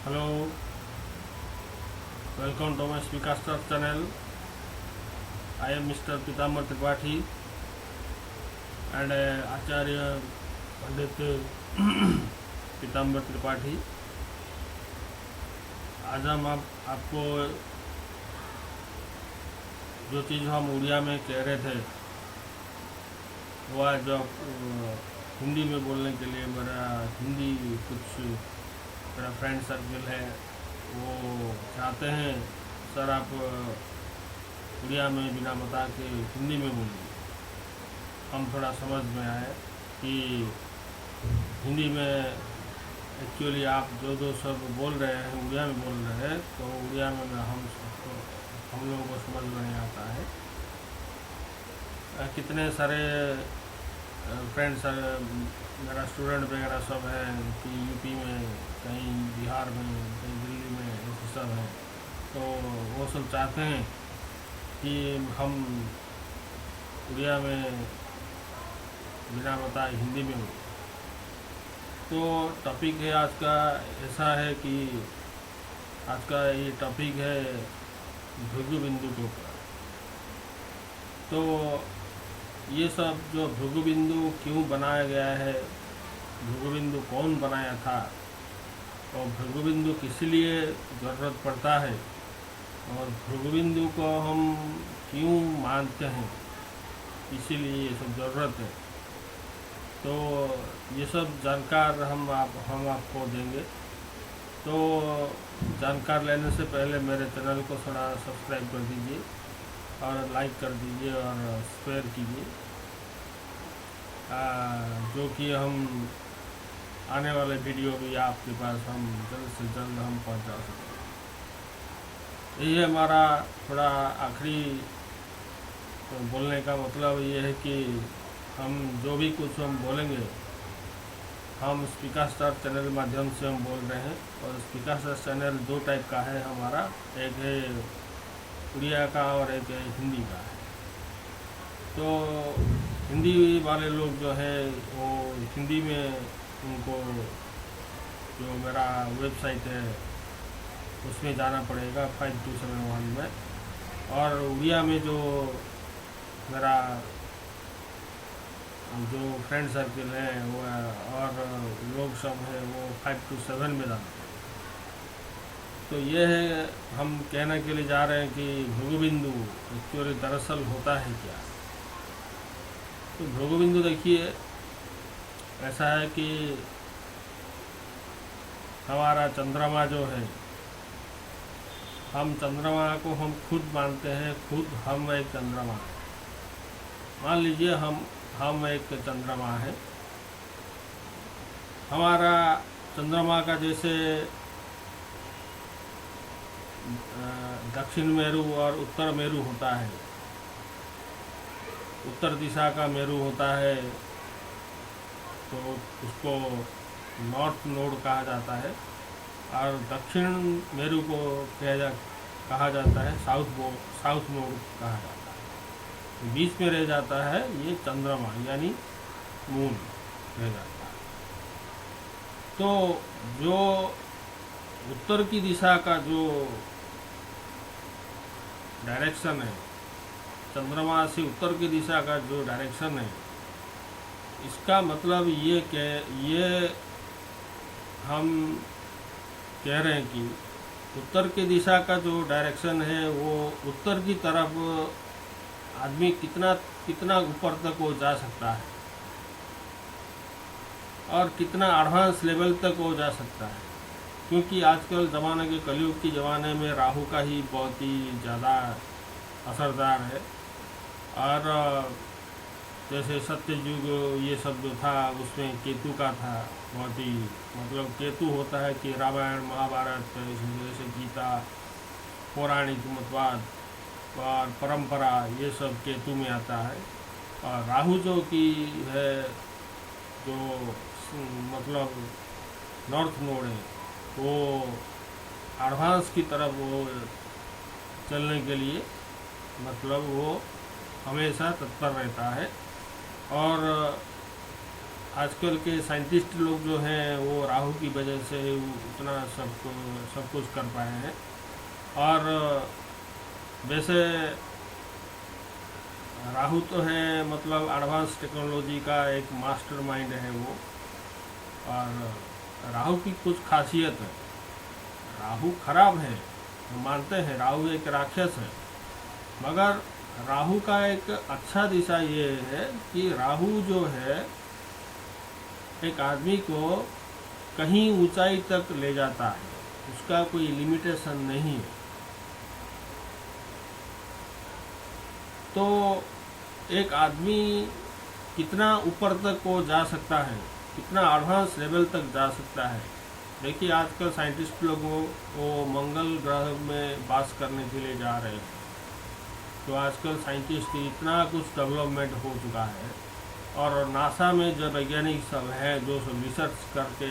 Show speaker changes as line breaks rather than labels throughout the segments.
Hello, welcome to my Speakerster channel. I am Mr. Pitambar Tripathi and Acharya Pandit Pitambar Tripathi. आज हम आपको जो चीज़ हम उड़िया में कह रहे थे वो आज हिंदी में बोलने के लिए मेरा हिंदी कुछ मेरा फ्रेंड सर्कल है वो चाहते हैं सर आप उड़िया में बिना बता के हिंदी में बोलिए। हम थोड़ा समझ में आए कि हिंदी में एक्चुअली आप जो सब बोल रहे हैं उड़िया में बोल रहे हैं तो उड़िया में हम लोगों को समझ में नहीं आता है। कितने सारे फ्रेंड्स मेरा स्टूडेंट वगैरह सब है कि यूपी में कहीं बिहार में कहीं दिल्ली में ऐसे सब है तो वो सब चाहते हैं कि हम उड़िया में बिना बताए हिंदी में। तो टॉपिक है आज का ऐसा है कि आज का ये टॉपिक है भृगु बिंदु के ऊपर। तो ये सब जो भृगु बिंदु क्यों बनाया गया है, भृगु बिंदु कौन बनाया था और भृगु बिंदु किस लिए ज़रूरत पड़ता है और भृगु बिंदु को हम क्यों मानते हैं, इसीलिए ये सब ज़रूरत है। तो ये सब जानकार हम आपको देंगे। तो जानकार लेने से पहले मेरे चैनल को थोड़ा सब्सक्राइब कर दीजिए और लाइक कर दीजिए और शेयर कीजिए जो कि हम आने वाले वीडियो भी आपके पास हम जल्द से जल्द हम पहुंचा सकें। यही हमारा थोड़ा आखिरी बोलने का मतलब ये है कि हम जो भी कुछ हम बोलेंगे हम स्पीकरस्टर चैनल माध्यम से हम बोल रहे हैं। और स्पीकरस्टर चैनल दो टाइप का है हमारा, एक है उड़िया का और एक है हिंदी का है। तो हिंदी वाले लोग जो है वो हिंदी में उनको जो मेरा वेबसाइट है उसमें जाना पड़ेगा 5271 में। और उड़िया में जो मेरा जो फ्रेंड सर्कल है वो और लोग सब है वो 527 में जाना पड़ेगा। तो ये है हम कहने के लिए जा रहे हैं कि भृगु बिंदु एक्चुअली दरअसल होता है क्या। तो भृगु बिंदु देखिए ऐसा है कि हमारा चंद्रमा जो है, हम चंद्रमा को हम खुद मानते हैं, खुद हम एक चंद्रमा। मान लीजिए हम एक चंद्रमा है। हमारा चंद्रमा का जैसे दक्षिण मेरु और उत्तर मेरु होता है, उत्तर दिशा का मेरु होता है तो उसको नॉर्थ नोड कहा जाता है और दक्षिण मेरु को कहा जाता है साउथ नोड कहा जाता है। बीच में रह जाता है ये चंद्रमा यानी मून रह जाता है। तो जो उत्तर की दिशा का जो डायरेक्शन है, चंद्रमा से उत्तर की दिशा का जो डायरेक्शन है, इसका मतलब ये कि ये हम कह रहे हैं कि उत्तर की दिशा का जो डायरेक्शन है वो उत्तर की तरफ आदमी कितना ऊपर तक वो जा सकता है और कितना एडवांस लेवल तक वो जा सकता है। क्योंकि आजकल ज़माने के कलयुग के ज़माने में राहु का ही बहुत ही ज़्यादा असरदार है। और जैसे सत्ययुग ये सब जो था उसमें केतु का था बहुत ही, मतलब केतु होता है कि रामायण महाभारत जैसे गीता पौराणिक मतवाद और परंपरा ये सब केतु में आता है। और राहु जो कि है जो मतलब नॉर्थ नोड है वो एडवांस की तरफ वो चलने के लिए मतलब वो हमेशा तत्पर रहता है। और आजकल के साइंटिस्ट लोग जो हैं वो राहु की वजह से उतना सब कुछ कर पाए हैं। और वैसे राहु तो है मतलब एडवांस टेक्नोलॉजी का एक मास्टरमाइंड है वो। और राहु की कुछ खासियत है। राहु खराब है, हम मानते हैं राहु एक राक्षस है, मगर राहु का एक अच्छा दिशा ये है कि राहु जो है एक आदमी को कहीं ऊंचाई तक ले जाता है, उसका कोई लिमिटेशन नहीं है। तो एक आदमी कितना ऊपर तक वो जा सकता है, कितना एडवांस लेवल तक जा सकता है। देखिए आजकल साइंटिस्ट लोग वो मंगल ग्रह में वास करने के लिए जा रहे हैं। तो आजकल साइंटिस्ट इतना कुछ डेवलपमेंट हो चुका है, और नासा में जो वैज्ञानिक सब हैं जो सब रिसर्च करके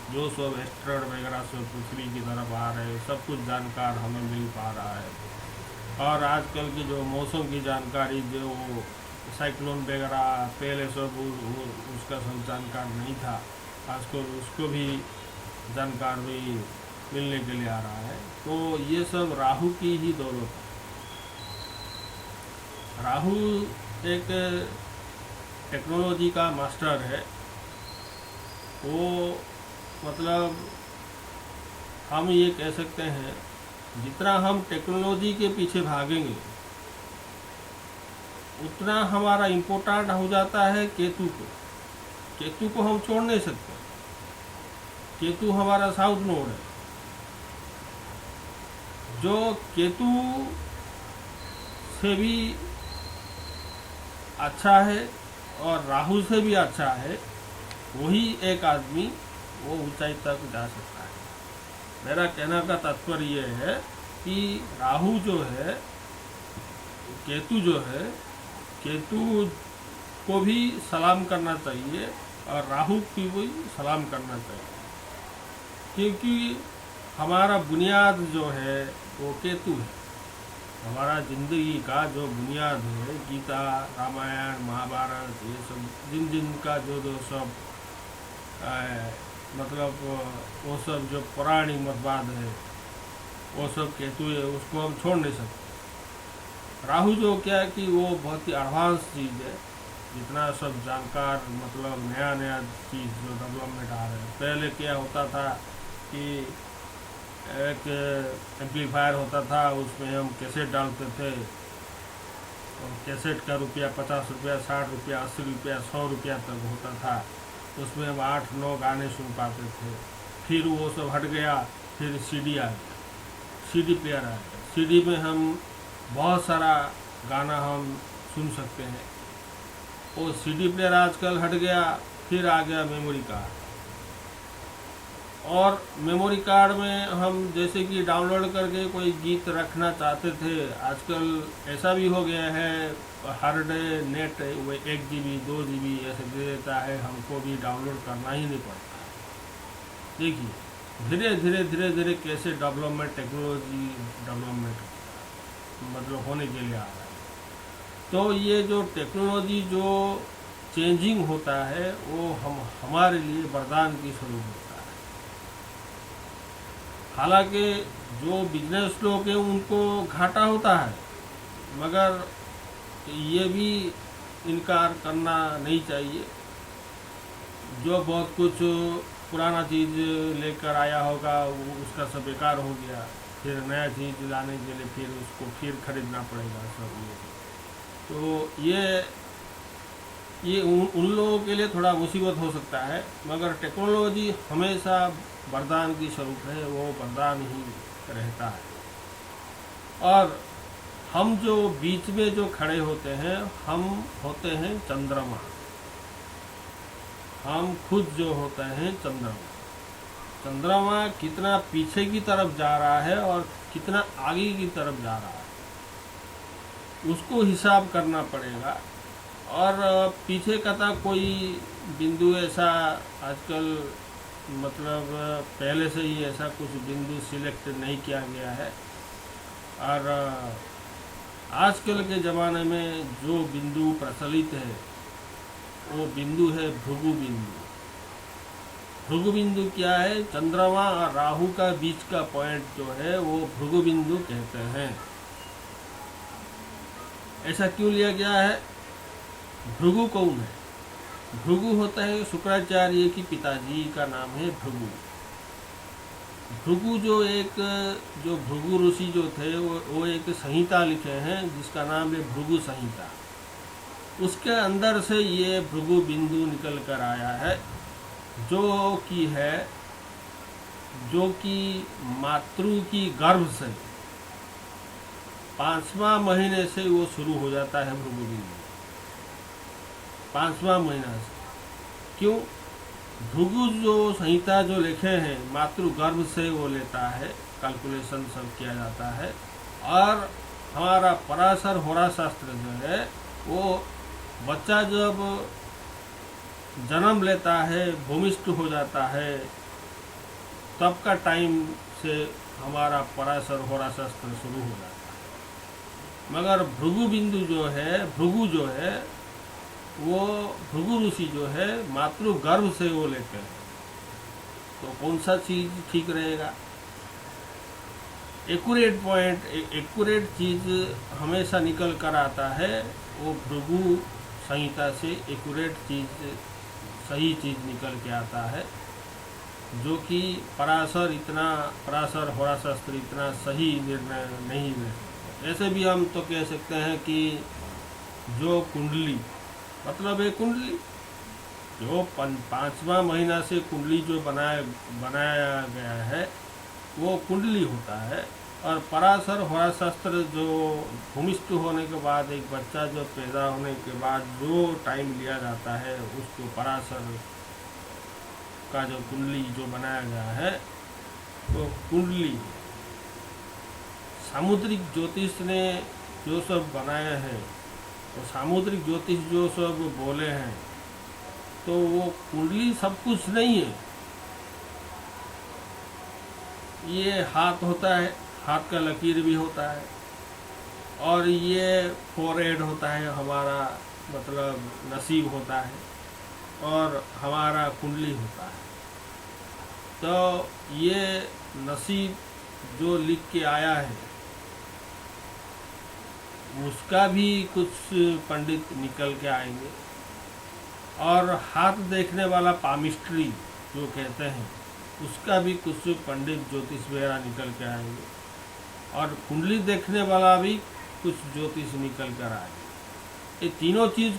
जो सब एस्ट्रॉयड वगैरह सब पृथ्वी की तरफ आ रहे हैं, सब कुछ जानकार हमें मिल पा रहा है। और आजकल की जो मौसम की जानकारी, जो साइक्लोन वगैरह पहले सब उसका सब जानकार नहीं था, आजकल उसको भी जानकार भी मिलने के लिए आ रहा है। तो ये सब राहु की ही दौलत है। राहु एक टेक्नोलॉजी का मास्टर है। वो मतलब हम ये कह सकते हैं जितना हम टेक्नोलॉजी के पीछे भागेंगे उतना हमारा इम्पोर्टेंट हो जाता है केतु को। केतु को हम छोड़ नहीं सकते। केतु हमारा साउथ नोड है। जो केतु से भी अच्छा है और राहु से भी अच्छा है, वही एक आदमी वो ऊंचाई तक जा सकता है। मेरा कहने का तात्पर्य ये है कि राहु जो है, केतु जो है, केतु को भी सलाम करना चाहिए और राहु की भी सलाम करना चाहिए, क्योंकि हमारा बुनियाद जो है वो केतु है। हमारा ज़िंदगी का जो बुनियाद है, गीता, रामायण, महाभारत, ये सब जिन का जो सब मतलब वो सब जो पौराणिक मतवाद है वो सब केतु है, उसको हम छोड़ नहीं सकते। राहु जो क्या है कि वो बहुत ही एडवांस चीज़ है। जितना सब जानकार मतलब नया नया चीज़ जो डेवलपमेंट आ रहे हैं। पहले क्या होता था कि एक एम्पलीफायर होता था, उसमें हम कैसेट डालते थे और कैसेट का रुपया 50 रुपया, 60 रुपया, 80 रुपया, 100 रुपया तक होता था। उसमें हम 8-9 गाने सुन पाते थे। फिर वो सब हट गया, फिर सीडी आ गया, सीडी प्लेयर आ गया। सीडी में हम बहुत सारा गाना हम सुन सकते हैं। वो सीडी प्लेयर आजकल हट गया, फिर आ गया मेमोरी कार्ड। और मेमोरी कार्ड में हम जैसे कि डाउनलोड करके कोई गीत रखना चाहते थे, आजकल ऐसा भी हो गया है, हर डे नेट वो 1 GB 2 GB ऐसे दे देता है, हमको भी डाउनलोड करना ही नहीं पड़ता। देखिए धीरे धीरे कैसे डेवलपमेंट, टेक्नोलॉजी डेवलपमेंट मतलब होने के लिए आ रहा है। तो ये जो टेक्नोलॉजी जो चेंजिंग होता है वो हमारे लिए वरदान की स्वरूप होता है। हालांकि जो बिजनेस लोग हैं उनको घाटा होता है, मगर ये भी इनकार करना नहीं चाहिए। जो बहुत कुछ पुराना चीज़ लेकर आया होगा उसका सब बेकार हो गया, फिर नया चीज़ लाने के लिए फिर उसको फिर खरीदना पड़ेगा सब ये। तो ये उन लोगों के लिए थोड़ा मुसीबत हो सकता है, मगर टेक्नोलॉजी हमेशा वरदान की स्वरूप है, वो वरदान ही रहता है। और हम जो बीच में जो खड़े होते हैं, हम होते हैं चंद्रमा। हम खुद जो होते हैं चंद्रमा। चंद्रमा कितना पीछे की तरफ जा रहा है और कितना आगे की तरफ जा रहा है, उसको हिसाब करना पड़ेगा। और पीछे का था कोई बिंदु ऐसा आजकल मतलब पहले से ही ऐसा कुछ बिंदु सिलेक्ट नहीं किया गया है। और आजकल के ज़माने में जो बिंदु प्रचलित है वो बिंदु है भृगु बिंदु। भृगु बिंदु क्या है? चंद्रमा और राहु का बीच का पॉइंट जो है वो भृगु बिंदु कहते हैं। ऐसा क्यों लिया गया है? भृगु कौन है? भृगु होता है शुक्राचार्य की पिताजी का नाम है भृगु। भृगु जो भृगु ऋषि जो थे वो एक संहिता लिखे हैं जिसका नाम है भृगु संहिता। उसके अंदर से ये भृगु बिंदु निकल कर आया है, जो कि मातृ की गर्भ से 5वां महीने से वो शुरू हो जाता है भृगु बिंदु। 5वां महीना से। क्यों? भृगु जो संहिता जो लिखे हैं मातृ गर्भ से वो लेता है, कैलकुलेशन सब किया जाता है। और हमारा पराशर होरा शास्त्र जो है वो बच्चा जब जन्म लेता है, भूमिष्ठ हो जाता है, तब का टाइम से हमारा पराशर होरा शास्त्र शुरू हो जाता है। मगर भृगु बिंदु जो है, भृगु जो है वो भृगु ऋषि जो है मातृ गर्भ से वो लेते हैं। तो कौन सा चीज ठीक रहेगा? एक्यूरेट पॉइंट, एक्यूरेट चीज हमेशा निकल कर आता है वो भृगु संहिता से एक्यूरेट चीज, सही चीज निकल के आता है, जो कि पराशर होरा शास्त्र इतना सही निर्णय नहीं ले। ऐसे भी हम तो कह सकते हैं कि जो कुंडली, मतलब एक कुंडली जो 5वां महीना से कुंडली जो बनाया गया है वो कुंडली होता है। और पराशर होरा शास्त्र जो भूमिष्ठ होने के बाद एक बच्चा जो पैदा होने के बाद जो टाइम लिया जाता है उसको पराशर का जो कुंडली जो बनाया गया है वो कुंडली। सामुद्रिक ज्योतिष ने जो सब बनाया है, तो सामुद्रिक ज्योतिष जो सब बोले हैं, तो वो कुंडली सब कुछ नहीं है। ये हाथ होता है, हाथ का लकीर भी होता है, और ये फोरहेड होता है हमारा, मतलब नसीब होता है, और हमारा कुंडली होता है। तो ये नसीब जो लिख के आया है उसका भी कुछ पंडित निकल के आएंगे, और हाथ देखने वाला पामिस्ट्री जो कहते हैं उसका भी कुछ पंडित ज्योतिष वगैरह निकल के आएंगे, और कुंडली देखने वाला भी कुछ ज्योतिष निकल कर आएंगे। ये तीनों चीज़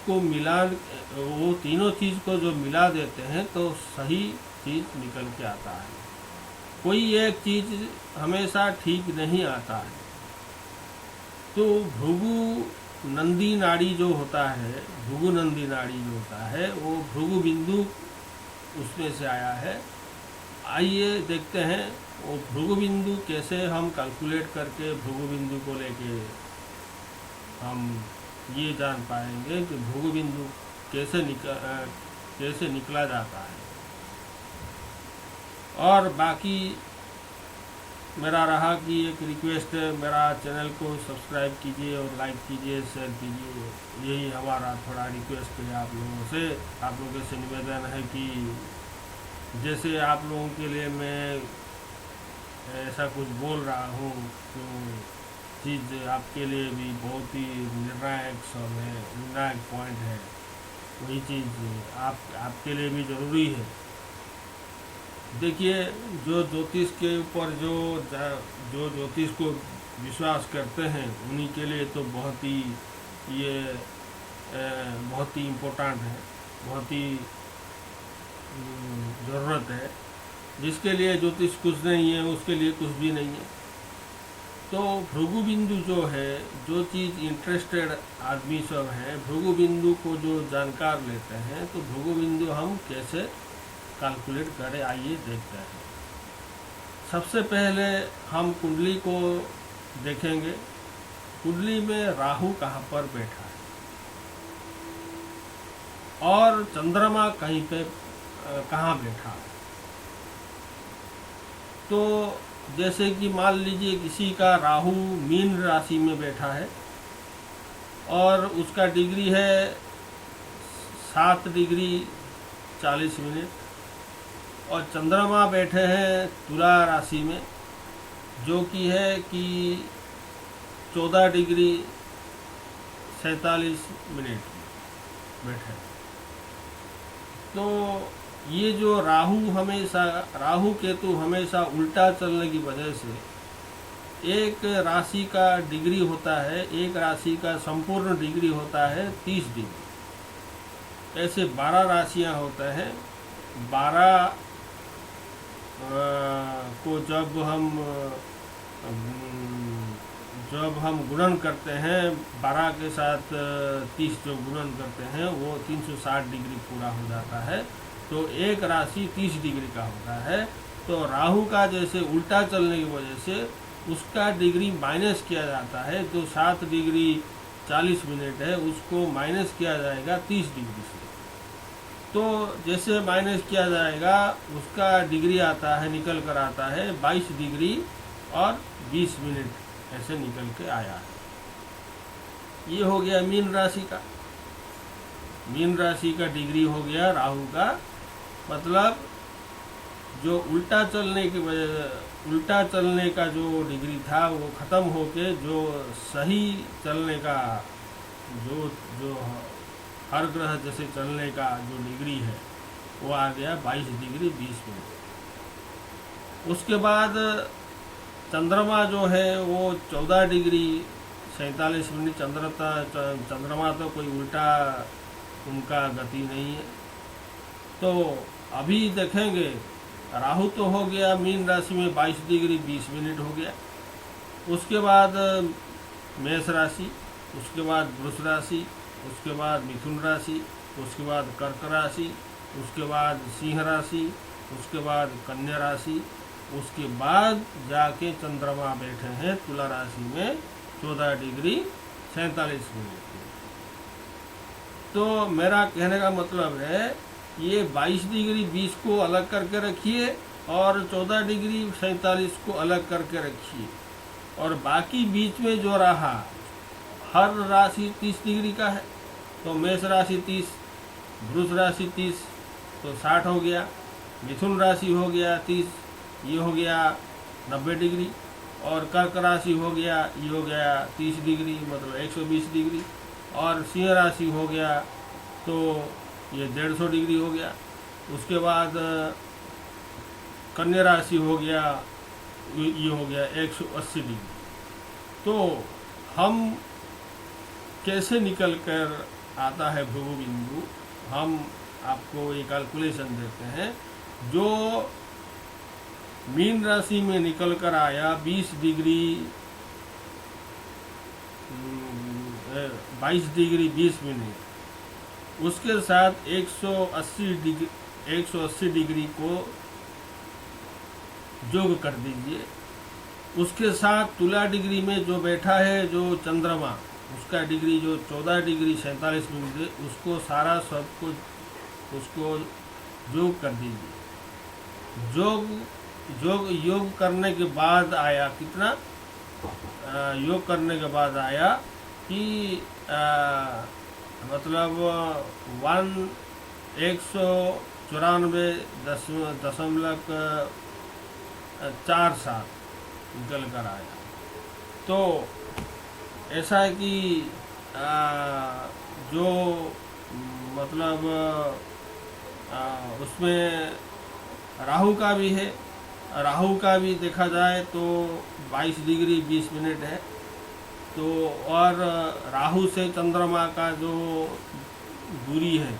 को जो मिला देते हैं तो सही चीज़ निकल के आता है। कोई एक चीज़ हमेशा ठीक नहीं आता है। तो भृगु नंदी नाड़ी जो होता है, भृगु नंदी नाड़ी जो होता है वो भृगु बिंदु उसमें से आया है। आइए देखते हैं वो भृगु बिंदु कैसे हम कैलकुलेट करके भृगु बिंदु को लेके हम ये जान पाएंगे कि भृगु बिंदु कैसे निकला जाता है। और बाकी मेरा रहा कि एक रिक्वेस्ट है, मेरा चैनल को सब्सक्राइब कीजिए और लाइक कीजिए, शेयर कीजिए। यही हमारा थोड़ा रिक्वेस्ट है आप लोगों से। आप लोगों से निवेदन है कि जैसे आप लोगों के लिए मैं ऐसा कुछ बोल रहा हूँ तो चीज़ आपके लिए भी बहुत ही निर्णायक पॉइंट है। वही चीज़ आपके लिए भी ज़रूरी है। देखिए, जो ज्योतिष के ऊपर जो ज्योतिष को विश्वास करते हैं उन्हीं के लिए तो बहुत ही इम्पोर्टेंट है, बहुत ही ज़रूरत है। जिसके लिए ज्योतिष कुछ नहीं है उसके लिए कुछ भी नहीं है। तो भृगु बिंदु जो है, जो चीज़ इंटरेस्टेड आदमी सब हैं, भृगु बिंदु को जो जानकार लेते हैं, तो भृगु बिंदु हम कैसे कैलकुलेट करें, आइए देखते हैं। सबसे पहले हम कुंडली को देखेंगे। कुंडली में राहु कहाँ पर बैठा है और चंद्रमा कहीं पे कहाँ बैठा है। तो जैसे कि मान लीजिए किसी का राहु मीन राशि में बैठा है और उसका डिग्री है 7 डिग्री 40 मिनट, और चंद्रमा बैठे हैं तुला राशि में, जो कि है कि 14 डिग्री 47 मिनट बैठे। तो ये जो राहु केतु हमेशा उल्टा चलने की वजह से एक राशि का डिग्री होता है, एक राशि का संपूर्ण डिग्री होता है 30 डिग्री। ऐसे 12 राशियां होते हैं। 12 को जब हम गुणन करते हैं, 12 के साथ 30 जो गुणन करते हैं वो 360 डिग्री पूरा हो जाता है। तो एक राशि 30 डिग्री का होता है। तो राहु का जैसे उल्टा चलने की वजह से उसका डिग्री माइनस किया जाता है। जो 7 डिग्री 40 मिनट है उसको माइनस किया जाएगा 30 डिग्री से। तो जैसे माइनस किया जाएगा उसका डिग्री आता है, निकल कर आता है 22 डिग्री और 20 मिनट ऐसे निकल के आया है। ये हो गया मीन राशि का। मीन राशि का डिग्री हो गया राहु का, मतलब जो उल्टा चलने का जो डिग्री था वो ख़त्म होके जो सही चलने का जो हर ग्रह जैसे चलने का जो डिग्री है वो आ गया 22 डिग्री 20 मिनट। उसके बाद चंद्रमा जो है वो 14 डिग्री 47 मिनट। चंद्रमा तो कोई उल्टा उनका गति नहीं है। तो अभी देखेंगे राहु तो हो गया मीन राशि में 22 डिग्री 20 मिनट हो गया। उसके बाद मेष राशि, उसके बाद वृष राशि, उसके बाद मिथुन राशि, उसके बाद कर्क राशि, उसके बाद सिंह राशि, उसके बाद कन्या राशि, उसके बाद जाके चंद्रमा बैठे हैं तुला राशि में 14 डिग्री 47 मिनट। तो मेरा कहने का मतलब है ये 22 डिग्री 20 को अलग करके रखिए और 14 डिग्री 47 को अलग करके रखिए, और बाकी बीच में जो रहा हर राशि 30 डिग्री का है। तो मेष राशि 30, वृष राशि 30 तो 60 हो गया, मिथुन राशि हो गया 30, ये हो गया 90 डिग्री, और कर्क राशि हो गया ये हो गया 30 डिग्री मतलब 120 डिग्री, और सिंह राशि हो गया तो ये 150 डिग्री हो गया। उसके बाद कन्या राशि हो गया ये हो गया 180 डिग्री। तो हम कैसे निकल कर आता है भृगु बिंदु, हम आपको एक कैलकुलेशन देते हैं। जो मीन राशि में निकल कर आया 22 डिग्री 20 मिनट, उसके साथ 180 डिग्री को जोग कर दीजिए। उसके साथ तुला डिग्री में जो बैठा है जो चंद्रमा, उसका डिग्री जो 14 डिग्री 47 मिनट है, उसको सारा सब कुछ उसको जोग कर दीजिए। योग करने के बाद आया कितना, योग करने के बाद आया कि मतलब 194.47 निकल कर आया। तो ऐसा है कि जो मतलब उसमें राहु का भी है, राहु का भी देखा जाए तो 22 डिग्री 20 मिनट है। तो और राहु से चंद्रमा का जो दूरी है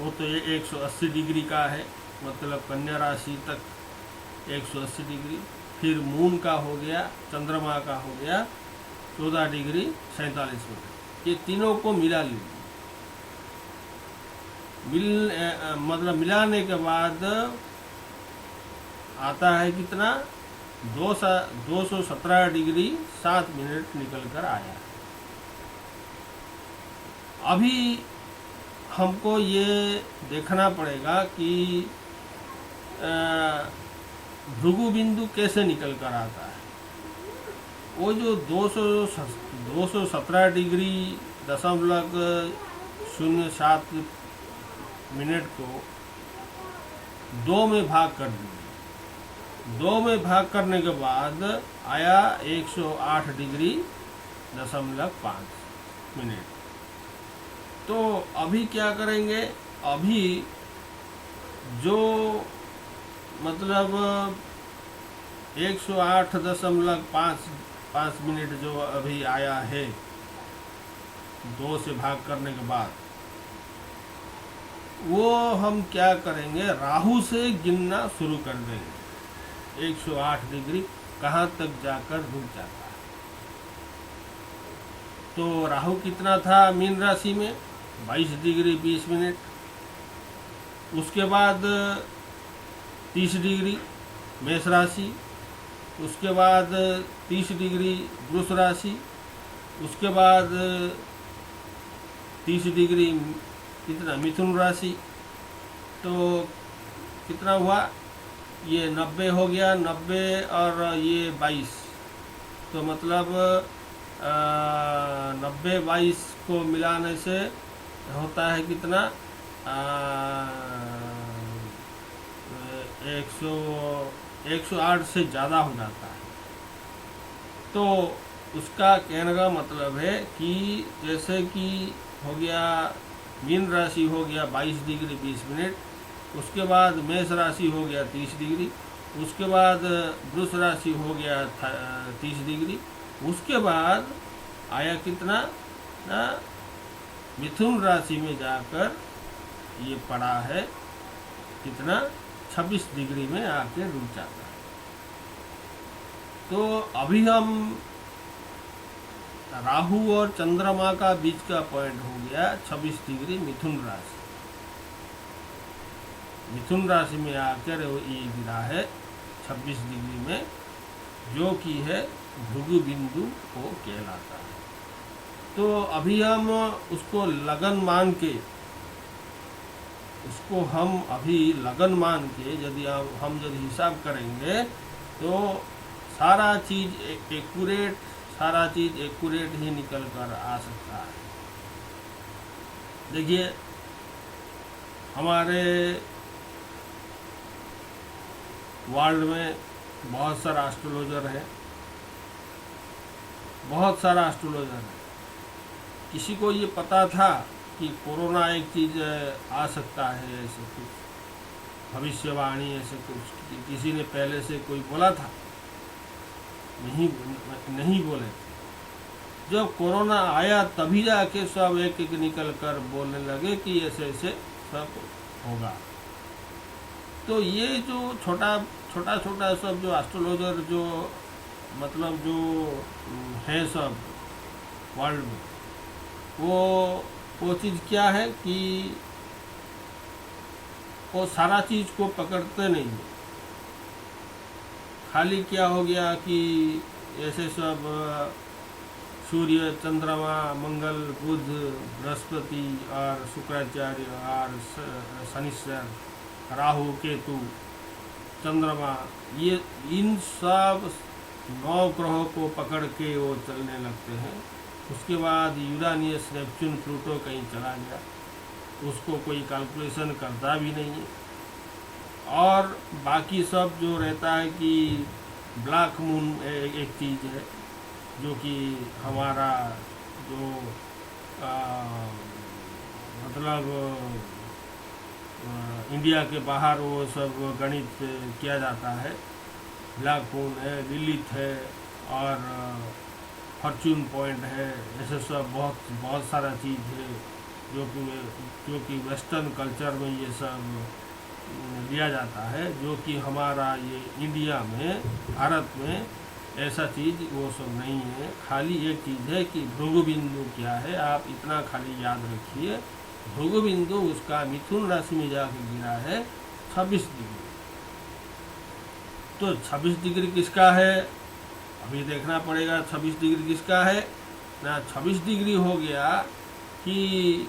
वो तो 180 डिग्री का है, मतलब कन्या राशि तक 180 डिग्री। फिर मून का हो गया, चंद्रमा का हो गया 14 डिग्री 47 मिनट। ये तीनों को मिला लीजिए। मतलब मिलाने के बाद आता है कितना, 217 डिग्री 7 मिनट निकल कर आया। अभी हमको ये देखना पड़ेगा कि भृगु बिंदु कैसे निकल कर आता है। वो जो 217 डिग्री 0.07 मिनट को 2 में भाग कर दीजिए। 2 में भाग करने के बाद आया 108.5 मिनट। तो अभी क्या करेंगे, अभी जो मतलब 108.5 मिनट जो अभी आया है 2 से भाग करने के बाद, वो हम क्या करेंगे, राहु से गिनना शुरू कर देंगे। 108 डिग्री कहाँ तक जाकर रुक जाता है। तो राहु कितना था मीन राशि में, 22 डिग्री 20 मिनट। उसके बाद 30 डिग्री मेष राशि, उसके बाद 30 डिग्री वृष राशि, उसके बाद 30 डिग्री कितना मिथुन राशि। तो कितना हुआ, ये 90 हो गया, 90 और ये 22, तो मतलब 90-22 को मिलाने से होता है कितना, 108 से ज़्यादा हो जाता है। तो उसका कहने का मतलब है कि जैसे कि हो गया मीन राशि हो गया 22 डिग्री 20 मिनट, उसके बाद मेष राशि हो गया 30 डिग्री, उसके बाद वृष राशि हो गया 30 डिग्री, उसके बाद आया कितना ना मिथुन राशि में जाकर ये पड़ा है कितना 26 डिग्री में आके रुक जाता है। तो अभी हम राहु और चंद्रमा का बीच का पॉइंट हो गया 26 डिग्री मिथुन राशि। मिथुन राशि में आकर ये गिरा है 26 डिग्री में, जो कि है भृगु बिंदु को कहलाता है। तो अभी हम उसको लगन मान के, यदि हम हिसाब करेंगे तो सारा चीज एक्यूरेट ही निकल कर आ सकता है। देखिए हमारे वर्ल्ड में बहुत सारा एस्ट्रोलॉजर है, किसी को ये पता था कि कोरोना एक चीज़ आ सकता है, ऐसे कुछ भविष्यवाणी ऐसे कुछ किसी ने पहले से कोई बोला था? नहीं बोले थे। जब कोरोना आया तभी जाके सब एक एक निकल कर बोलने लगे कि ऐसे ऐसे सब होगा। तो ये जो छोटा सब जो एस्ट्रोलॉजर जो मतलब जो है सब वर्ल्ड में, वो चीज़ क्या है कि वो सारा चीज़ को पकड़ते नहीं है। खाली क्या हो गया कि ऐसे सब सूर्य, चंद्रमा, मंगल, बुध, बृहस्पति और शुक्राचार्य और शनिश्चर, राहु, केतु, चंद्रमा, ये इन सब 9 ग्रहों को पकड़ के वो चलने लगते हैं। उसके बाद यूरानियस, नेपच्यून, प्लूटो कहीं चला गया, उसको कोई कैलकुलेशन करता भी नहीं है। और बाकी सब जो रहता है कि ब्लैक मून एक चीज़ है जो कि हमारा जो मतलब इंडिया के बाहर वो सब गणित किया जाता है। ब्लैक मून है, लिलिथ है और फॉर्चून पॉइंट है, ऐसे सब बहुत सारा चीज़ है जो कि वेस्टर्न कल्चर में ये सब लिया जाता है, जो कि हमारा ये इंडिया में, भारत में ऐसा चीज़ वो सब नहीं है। खाली एक चीज़ है कि भृगु बिंदु क्या है, आप इतना खाली याद रखिए। भृगु बिंदु उसका मिथुन राशि में जाकर गिरा है 26 डिग्री। तो 26 डिग्री किसका है अभी देखना पड़ेगा। 26 डिग्री किसका है ना, 26 डिग्री हो गया कि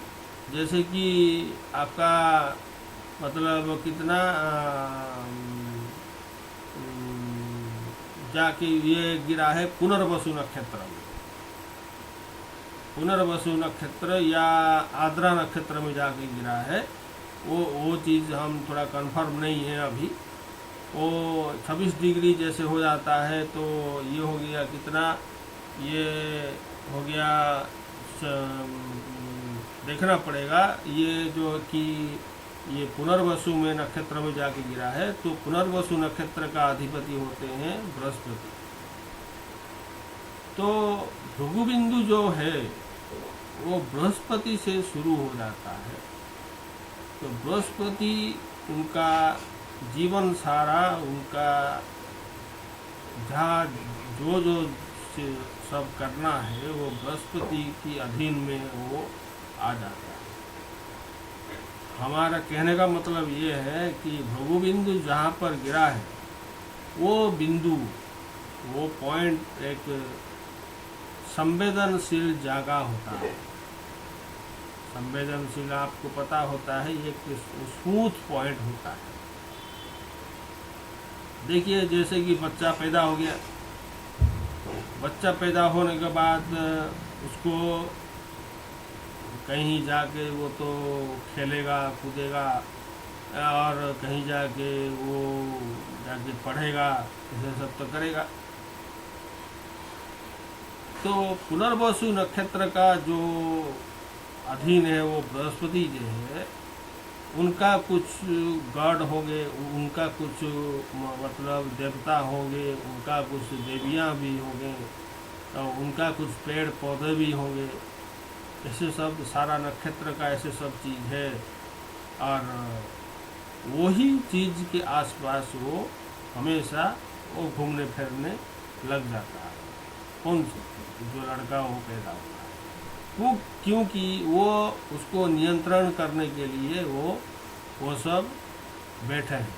जैसे कि आपका मतलब कितना जाके ये गिरा है पुनर्वसु नक्षत्र में। पुनर्वसु नक्षत्र या आद्रा नक्षत्र में जाके गिरा है, वो चीज़ हम थोड़ा कंफर्म नहीं है अभी। वो 26 डिग्री जैसे हो जाता है तो ये हो गया कितना, ये हो गया देखना पड़ेगा। ये जो कि ये पुनर्वसु में नक्षत्र में जाके गिरा है, तो पुनर्वसु नक्षत्र का अधिपति होते हैं बृहस्पति। तो भृगु बिंदु जो है वो बृहस्पति से शुरू हो जाता है। तो बृहस्पति उनका जीवन सारा, उनका जहाँ जो जो सब करना है वो बृहस्पति की अधीन में वो आ जाता है। हमारा कहने का मतलब ये है कि भृगु बिंदु जहाँ पर गिरा है वो बिंदु, वो पॉइंट एक संवेदनशील जगह होता है। संवेदनशील आपको पता होता है, एक स्मूथ पॉइंट होता है। देखिए जैसे कि बच्चा पैदा हो गया, बच्चा पैदा होने के बाद उसको कहीं जाके वो तो खेलेगा कूदेगा और कहीं जाके वो जाके पढ़ेगा, इसे सब तो करेगा। तो पुनर्वसु नक्षत्र का जो अधीन है वो बृहस्पति जो है, उनका कुछ गॉड होंगे, उनका कुछ मतलब देवता होंगे, उनका कुछ देवियाँ भी होंगे, तो उनका कुछ पेड़ पौधे भी होंगे। ऐसे सब सारा नक्षत्र का ऐसे सब चीज़ है। और वही चीज़ के आसपास वो हमेशा वो घूमने फिरने लग जाता है। कौन सा जो लड़का वो पैदा होता है वो, क्योंकि वो उसको नियंत्रण करने के लिए वो सब बैठे हैं।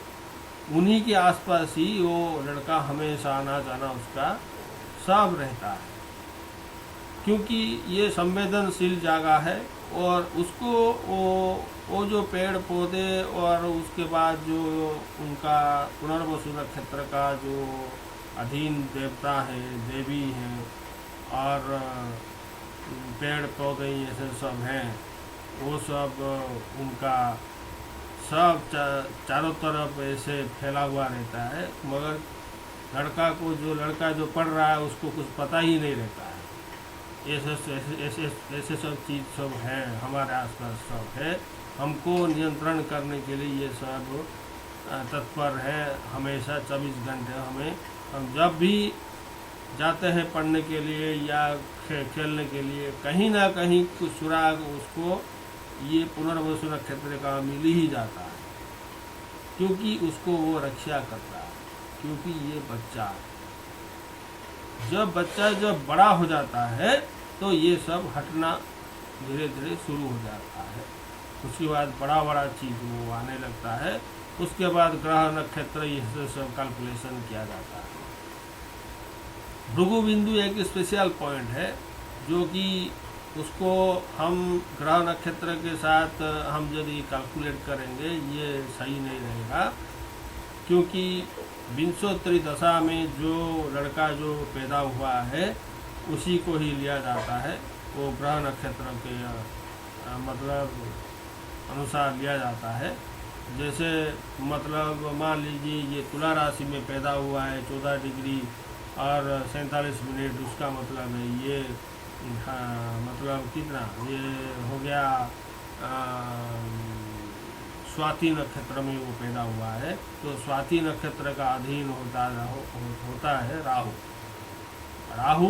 उन्हीं के आसपास ही वो लड़का हमेशा आना जाना उसका सब रहता है, क्योंकि ये संवेदनशील जगह है। और उसको वो जो पेड़ पौधे और उसके बाद जो उनका पुनर्वसु नक्षत्र का जो अधीन देवता है, देवी हैं और पेड़ पौधे ऐसे सब हैं, वो सब उनका सब चारों तरफ ऐसे फैला हुआ रहता है। मगर लड़का जो पढ़ रहा है उसको कुछ पता ही नहीं रहता है। ऐसे सब चीज़ सब है हमारे आसपास सब है। हमको नियंत्रण करने के लिए ये सब तत्पर है हमेशा 24 घंटे। हम जब भी जाते हैं पढ़ने के लिए या खेलने के लिए, कहीं ना कहीं कुछ सुराग उसको ये पुनर्वसु नक्षत्र का मिल ही जाता है, क्योंकि उसको वो रक्षा करता है। क्योंकि ये बच्चा जब बड़ा हो जाता है तो ये सब हटना धीरे धीरे शुरू हो जाता है। उसके बाद बड़ा चीज़ वो आने लगता है। उसके बाद ग्रह नक्षत्र ये सब कैलकुलेशन किया जाता है। भृगु बिंदु एक स्पेशल पॉइंट है जो कि उसको हम ग्रह नक्षत्र के साथ हम यदि कैलकुलेट करेंगे ये सही नहीं रहेगा, क्योंकि विंशोत्तरी दशा में जो लड़का जो पैदा हुआ है उसी को ही लिया जाता है। वो ग्रह नक्षत्र के मतलब अनुसार लिया जाता है। जैसे मतलब मान लीजिए ये तुला राशि में पैदा हुआ है 14 डिग्री और 47 मिनट, उसका मतलब है ये मतलब कितना ये हो गया स्वाति नक्षत्र में वो पैदा हुआ है। तो स्वाति नक्षत्र का अधीन होता है राहु। राहु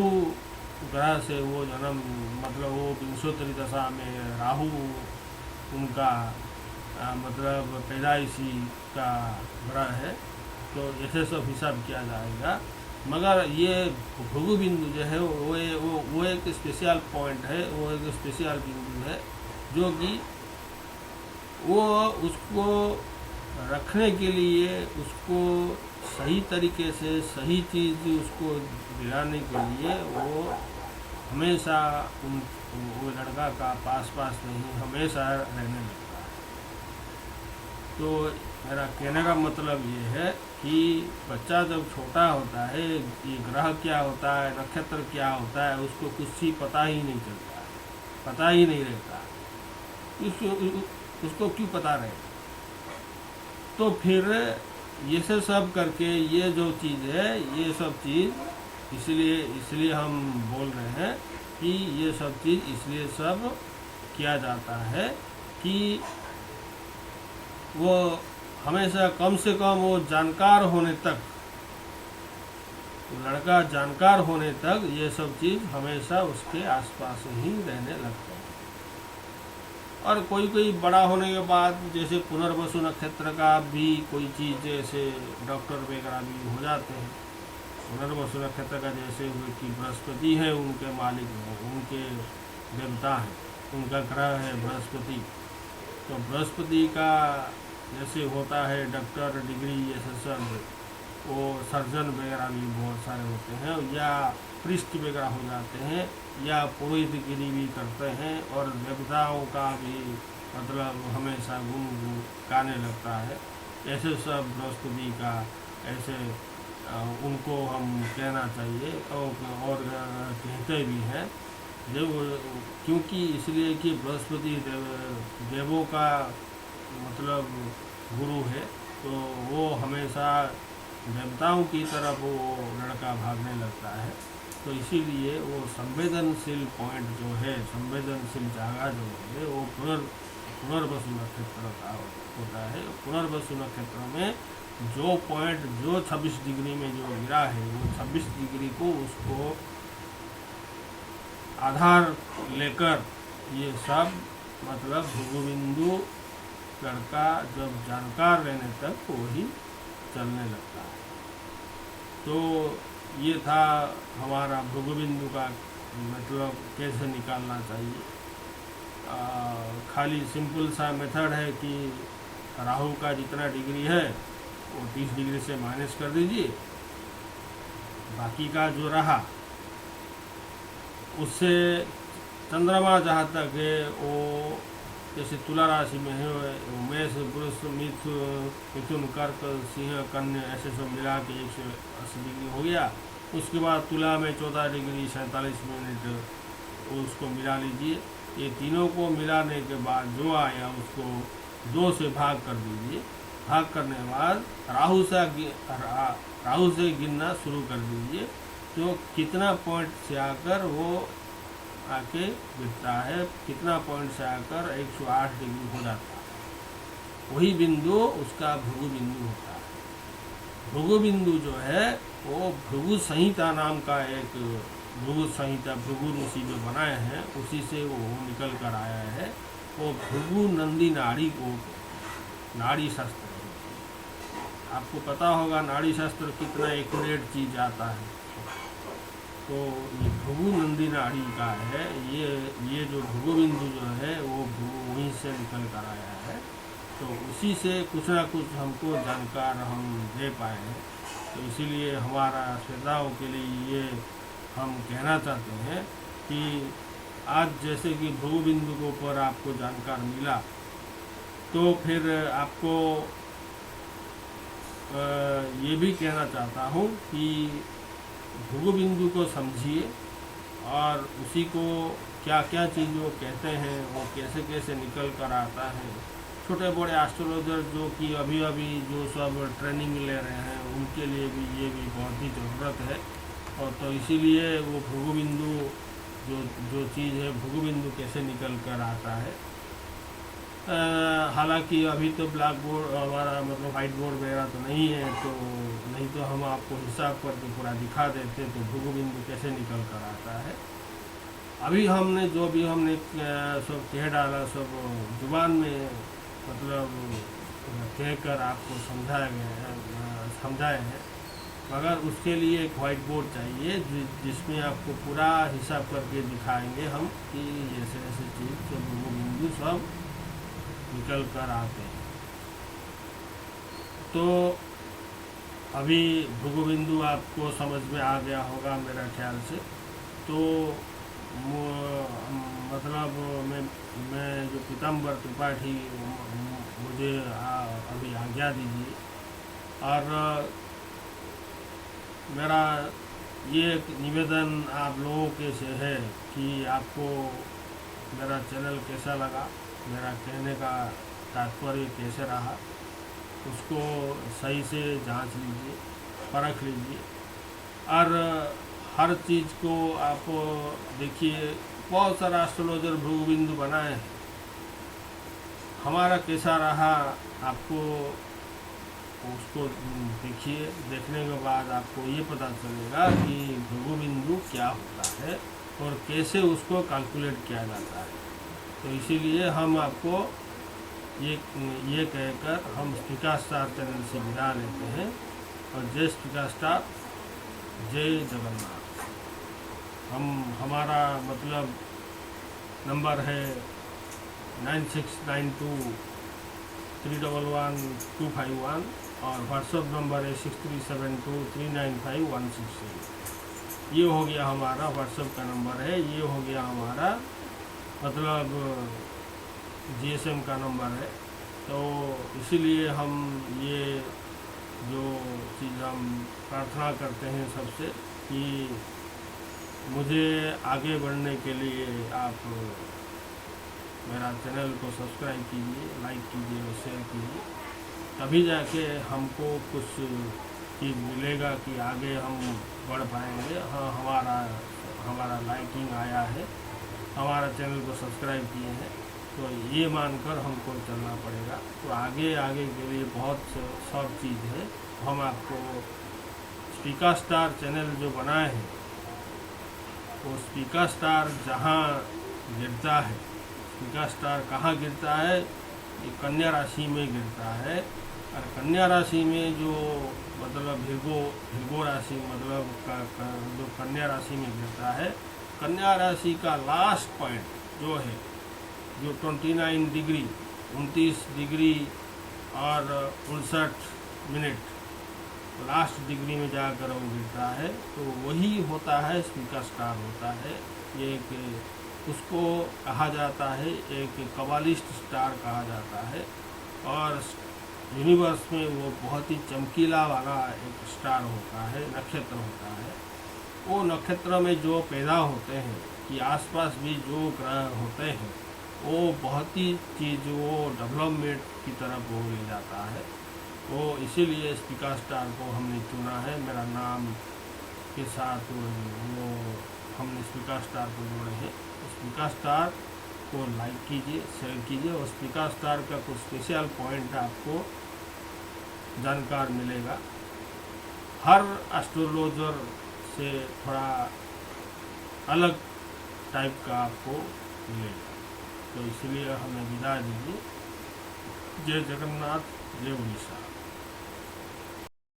ग्रह से वो जन्म मतलब वो विंशोत्तरी दशा में राहु उनका मतलब पैदाइशी का ग्रह है। तो ऐसे सब हिसाब किया जाएगा। मगर ये भृगु बिंदु जो है वो एक स्पेशल पॉइंट है, वो एक स्पेशल बिंदु है जो कि वो उसको रखने के लिए, उसको सही तरीके से सही चीज़ उसको दिलाने के लिए वो हमेशा वो लड़का का पास नहीं हमेशा रहने लगता है। तो मेरा कहने का मतलब ये है कि बच्चा जब छोटा होता है, ये ग्रह क्या होता है, नक्षत्र क्या होता है, उसको कुछ ही पता ही नहीं चलता है। पता ही नहीं रहता, उसको क्यों पता रहे? तो फिर ये सब करके ये जो चीज़ है, ये सब चीज़ इसलिए हम बोल रहे हैं कि ये सब चीज़ इसलिए सब किया जाता है कि वो हमेशा कम से कम वो जानकार होने तक, लड़का जानकार होने तक ये सब चीज़ हमेशा उसके आसपास ही रहने लगते हैं। और कोई बड़ा होने के बाद जैसे पुनर्वसु नक्षत्र का भी कोई चीज़, जैसे डॉक्टर वगैरह भी हो जाते हैं। पुनर्वसु नक्षत्र का जैसे कि बृहस्पति है, उनके मालिक हैं, उनके देवता हैं, उनका ग्रह है बृहस्पति। तो बृहस्पति का जैसे होता है डॉक्टर डिग्री, एसएसएल, वो सर्जन वगैरह भी बहुत सारे होते हैं, या पृष्ठ वगैरह हो जाते हैं, या पुरोहितगिरी भी करते हैं, और देवताओं का भी मतलब हमेशा गुण गाने लगता है। ऐसे सब बृहस्पति का ऐसे उनको हम कहना चाहिए, और कहते भी हैं जब, क्योंकि इसलिए कि बृहस्पति देवों का मतलब गुरु है, तो वो हमेशा देवताओं की तरफ वो लड़का भागने लगता है। तो इसीलिए वो संवेदनशील पॉइंट जो है, संवेदनशील जगह जो है, वो पुनर्वसु नक्षत्र का होता है। पुनर्वसु नक्षत्र में जो पॉइंट जो 26 डिग्री में जो गिरा है, वो 26 डिग्री को उसको आधार लेकर ये सब मतलब भृगुबिंदु लड़का जब जानकार रहने तक वही चलने लगता है। तो ये था हमारा भृगुबिंदु का मतलब कैसे निकालना चाहिए। खाली सिंपल सा मेथड है कि राहु का जितना डिग्री है वो 30 डिग्री से माइनस कर दीजिए, बाकी का जो रहा उससे चंद्रमा जहाँ तक है वो जैसे तुला राशि में है, मेष, वृष, मिथुन, कर्क, सिंह, कन्या, ऐसे सब मिला के 180 डिग्री हो गया। उसके बाद तुला में 14 डिग्री 47 मिनट उसको मिला लीजिए। ये तीनों को मिलाने के बाद जो आया उसको 2 से भाग कर दीजिए। भाग करने के बाद राहु से गिनना शुरू कर दीजिए, तो कितना पॉइंट से आकर वो आके गिरता है, कितना पॉइंट से आकर 108 डिग्री हो जाता है, वही बिंदु उसका भृगु बिंदु होता है। भृगु बिंदु जो है वो भृगु संहिता नाम का एक भृगु संहिता, भृगु ऋषि जो बनाए हैं उसी से वो निकल कर आया है। वो भृगु नंदी नाड़ी को नाड़ी शास्त्र है। आपको पता होगा नाड़ी शास्त्र कितना एक्यूरेट चीज आता है। तो ये भृगु नंदी नाड़ी का है, ये जो भृगु बिंदु जो है वो वहीं से निकल कर आया है। तो उसी से कुछ ना कुछ हमको जानकार हम दे पाए हैं। तो इसीलिए हमारा श्रोताओं के लिए ये हम कहना चाहते हैं कि आज जैसे कि भृगु बिंदु के ऊपर आपको जानकार मिला, तो फिर आपको ये भी कहना चाहता हूँ कि भृगु बिंदु को समझिए और उसी को क्या क्या चीज़ वो कहते हैं, वो कैसे कैसे निकल कर आता है। छोटे बड़े एस्ट्रोलॉजर जो कि अभी जो सब ट्रेनिंग ले रहे हैं उनके लिए भी ये भी बहुत ही ज़रूरत है। और तो इसीलिए वो भृगु बिंदु जो चीज़ है, भृगु बिंदु कैसे निकल कर आता है। हालांकि अभी तो ब्लैक बोर्ड हमारा मतलब वाइट बोर्ड वगैरह तो नहीं है, तो नहीं तो हम आपको हिसाब करके पूरा दिखा देते तो भृगु बिंदु कैसे निकल कर आता है। अभी हमने जो भी हमने सब कह डाला सब जुबान में मतलब कहकर आपको समझाए हैं, मगर उसके लिए एक वाइट बोर्ड चाहिए जिसमें आपको पूरा हिसाब करके दिखाएंगे हम कि ऐसे ऐसे चीज़ सब भृगु बिंदु सब निकल कर आते हैं। तो अभी भृगु बिंदु आपको समझ में आ गया होगा मेरा ख्याल से। तो मतलब मैं जो पीताम्बर त्रिपाठी मुझे अभी आज्ञा दीजिए। और मेरा ये निवेदन आप लोगों के से है कि आपको मेरा चैनल कैसा लगा, मेरा कहने का तात्पर्य कैसे रहा, उसको सही से जांच लीजिए, परख लीजिए। और हर चीज़ को आप देखिए, बहुत सारा एस्ट्रोलॉजर भृगु बिंदु बनाए हैं, हमारा कैसा रहा आपको उसको देखिए। देखने के बाद आपको ये पता चलेगा कि भृगु बिंदु क्या होता है और कैसे उसको कैलकुलेट किया जाता है। तो इसीलिए हम आपको ये कहकर हम स्पीकर स्टार चैनल से विदा लेते हैं। और जय स्पीकर स्टार, जय जगन्नाथ। हमारा मतलब नंबर है 9692311251 और व्हाट्सएप नंबर है 6372395168। ये हो गया हमारा व्हाट्सएप का नंबर है, ये हो गया हमारा मतलब जीएसएम का नंबर है। तो इसीलिए हम ये जो चीज़ हम प्रार्थना करते हैं सबसे कि मुझे आगे बढ़ने के लिए आप मेरा चैनल को सब्सक्राइब कीजिए, लाइक कीजिए और शेयर कीजिए। तभी जाके हमको कुछ चीज़ मिलेगा कि आगे हम बढ़ पाएंगे। हाँ, हमारा लाइकिंग आया है, हमारा चैनल को सब्सक्राइब किए हैं, तो ये मानकर हमको चलना पड़ेगा। तो आगे के लिए बहुत सब चीज़ है। हम आपको स्पीकर स्टार चैनल जो बनाए हैं, वो स्पीकर स्टार जहाँ गिरता है, स्पीकर स्टार कहाँ गिरता है, ये कन्या राशि में गिरता है। और कन्या राशि में जो मतलब भृगु राशि मतलब जो कन्या राशि में गिरता है, कन्या राशि का लास्ट पॉइंट जो है, जो 29 डिग्री 29 डिग्री और 59 मिनट लास्ट डिग्री में जाकर वो गिरता है, तो वही होता है स्पीकर स्टार होता है। ये एक उसको कहा जाता है, एक कबालिस्ट स्टार कहा जाता है। और यूनिवर्स में वो बहुत ही चमकीला वाला एक स्टार होता है, नक्षत्र होता है। वो नक्षत्र में जो पैदा होते हैं कि आसपास भी जो ग्रह होते हैं, वो बहुत ही चीज़ वो डेवलपमेंट की तरफ वो ले जाता है। वो इसीलिए स्पीकर स्टार को हमने चुना है। मेरा नाम के साथ वो हमने स्पीकर स्टार को जोड़े हैं। स्पीकर स्टार को लाइक कीजिए, शेयर कीजिए और स्पीकर स्टार का कुछ स्पेशल पॉइंट आपको जानकार मिलेगा। हर एस्ट्रोलॉजर से थोड़ा अलग टाइप का आपको मिलेगा। तो इसलिए हमें विदा दीजिए। जय जगन्नाथ, जय उड़ीसा।